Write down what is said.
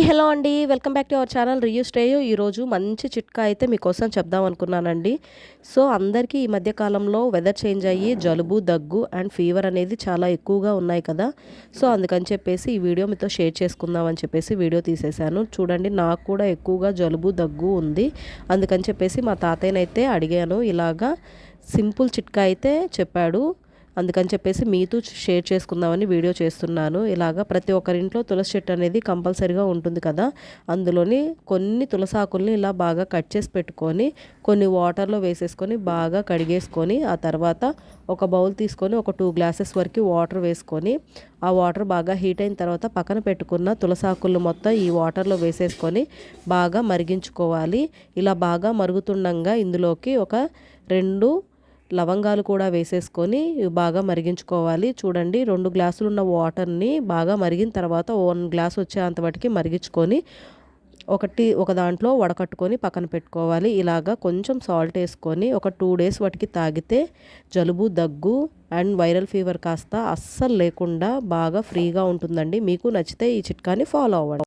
Hello అండి. Welcome back to our channel రియూ శ్రేయు. ఈరోజు మంచి చిట్కా అయితే మీకోసం చెప్దాం అనుకున్నానండి. సో, అందరికీ ఈ మధ్య కాలంలో వెదర్ చేంజ్ అయ్యి జలుబు, దగ్గు అండ్ ఫీవర్ అనేది చాలా ఎక్కువగా ఉన్నాయి కదా! సో, అందుకని చెప్పేసి ఈ వీడియో మీతో షేర్ చేసుకుందాం అని చెప్పేసి వీడియో తీసేశాను. చూడండి, నాకు కూడా ఎక్కువగా జలుబు, దగ్గు ఉంది. అందుకని చెప్పేసి మా తాతయ్యనైతే అడిగాను. ఇలాగా సింపుల్ చిట్కా అయితే చెప్పాడు. అందుకని చెప్పేసి మీతో షేర్ చేసుకుందామని వీడియో చేస్తున్నాను. ఇలాగా ప్రతి ఒక్కరింట్లో తులసి చెట్టు అనేది కంపల్సరీగా ఉంటుంది కదా! అందులోని కొన్ని తులసాకుల్ని ఇలా బాగా కట్ చేసి పెట్టుకొని, కొన్ని వాటర్‌లో వేసేసుకొని బాగా కడిగేసుకొని, ఆ తర్వాత ఒక బౌల్ తీసుకొని ఒక 2 గ్లాసెస్ వరకు వాటర్ వేసుకొని, ఆ వాటర్ బాగా హీట్ అయిన తర్వాత పక్కన పెట్టుకున్న తులసాకులు మొత్తం ఈ వాటర్‌లో వేసేసుకొని బాగా మరిగించుకోవాలి. ఇలా బాగా మరుగుతుండంగా ఇందులోకి ఒక 2 లవంగాలు కూడా వేసేసుకొని బాగా మరిగించుకోవాలి. చూడండి, 2 గ్లాసులు ఉన్న వాటర్‌ని బాగా మరిగిన తర్వాత 1 గ్లాస్ వచ్చేంత మటికి మరిగించుకొని ఒక దాంట్లో వడకట్టుకొని పక్కన పెట్టుకోవాలి. ఇలాగా కొంచెం సాల్ట్ వేసుకొని ఒక 2 డేస్ వాటికి తాగితే జలుబు, దగ్గు అండ్ వైరల్ ఫీవర్ కాస్త అస్సలు లేకుండా బాగా ఫ్రీగా ఉంటుందండి. మీకు నచ్చితే ఈ చిట్కాని ఫాలో అవ్వండి.